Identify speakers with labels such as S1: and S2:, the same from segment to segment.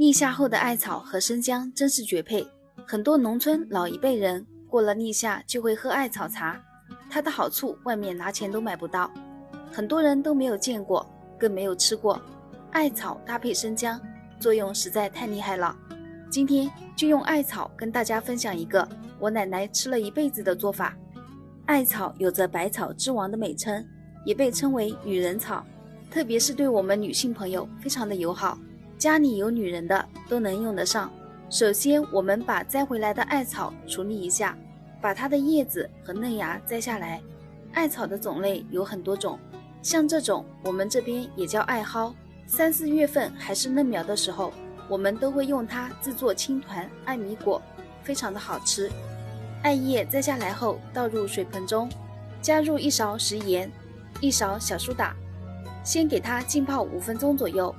S1: 立夏后的艾草和生姜真是绝配，很多农村老一辈人过了立夏就会喝艾草茶，它的好处外面拿钱都买不到，很多人都没有见过，更没有吃过。艾草搭配生姜，作用实在太厉害了。今天就用艾草跟大家分享一个我奶奶吃了一辈子的做法。艾草有着百草之王的美称，也被称为女人草，特别是对我们女性朋友非常的友好，家里有女人的都能用得上。首先我们把摘回来的艾草处理一下，把它的叶子和嫩芽摘下来。艾草的种类有很多种，像这种我们这边也叫艾蒿，3、4月份还是嫩苗的时候，我们都会用它制作青团、艾米果，非常的好吃。艾叶摘下来后倒入水盆中，加入1勺食盐、1勺小苏打，先给它浸泡5分钟左右，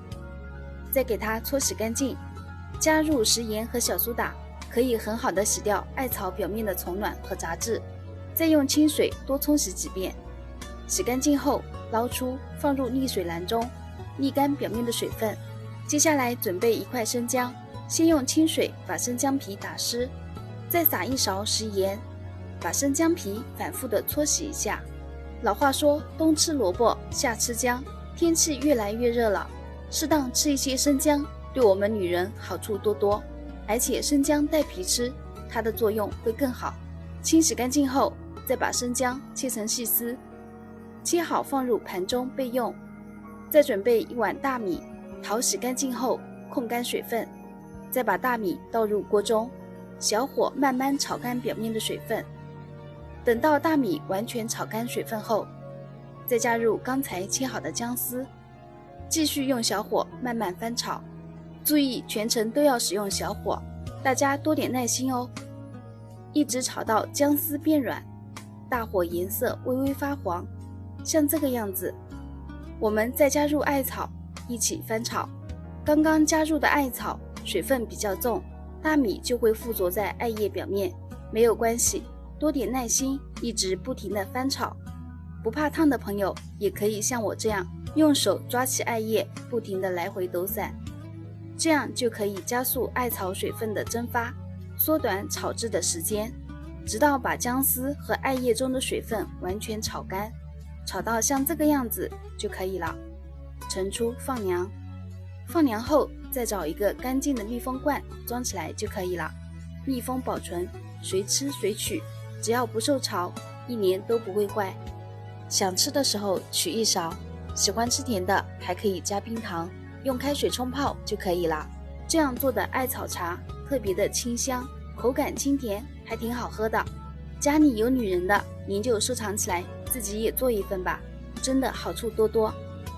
S1: 再给它搓洗干净。加入食盐和小苏打，可以很好的洗掉艾草表面的虫卵和杂质，再用清水多冲洗几遍。洗干净后捞出，放入沥水篮中，沥干表面的水分。接下来准备1块生姜，先用清水把生姜皮打湿，再撒1勺食盐，把生姜皮反复的搓洗一下。老话说冬吃萝卜夏吃姜，天气越来越热了，适当吃一些生姜，对我们女人好处多多，而且生姜带皮吃，它的作用会更好。清洗干净后，再把生姜切成细丝，切好放入盘中备用。再准备1碗大米，淘洗干净后控干水分，再把大米倒入锅中，小火慢慢炒干表面的水分。等到大米完全炒干水分后，再加入刚才切好的姜丝，继续用小火慢慢翻炒。注意全程都要使用小火，大家多点耐心哦，一直炒到姜丝变软，大火颜色微微发黄，像这个样子。我们再加入艾草一起翻炒。刚刚加入的艾草水分比较重，大米就会附着在艾叶表面，没有关系，多点耐心，一直不停的翻炒。不怕烫的朋友也可以像我这样用手抓起艾叶，不停的来回抖散，这样就可以加速艾草水分的蒸发，缩短炒制的时间，直到把姜丝和艾叶中的水分完全炒干，炒到像这个样子就可以了。盛出放凉，放凉后再找一个干净的密封罐装起来就可以了，密封保存，随吃随取，只要不受潮，1年都不会坏。想吃的时候取1勺，喜欢吃甜的还可以加冰糖，用开水冲泡就可以了。这样做的艾草茶特别的清香，口感清甜，还挺好喝的。家里有女人的，您就收藏起来，自己也做一份吧，真的好处多多。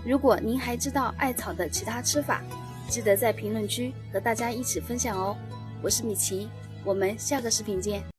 S1: 如果您还知道艾草的其他吃法，记得在评论区和大家一起分享哦。我是米奇，我们下个视频见。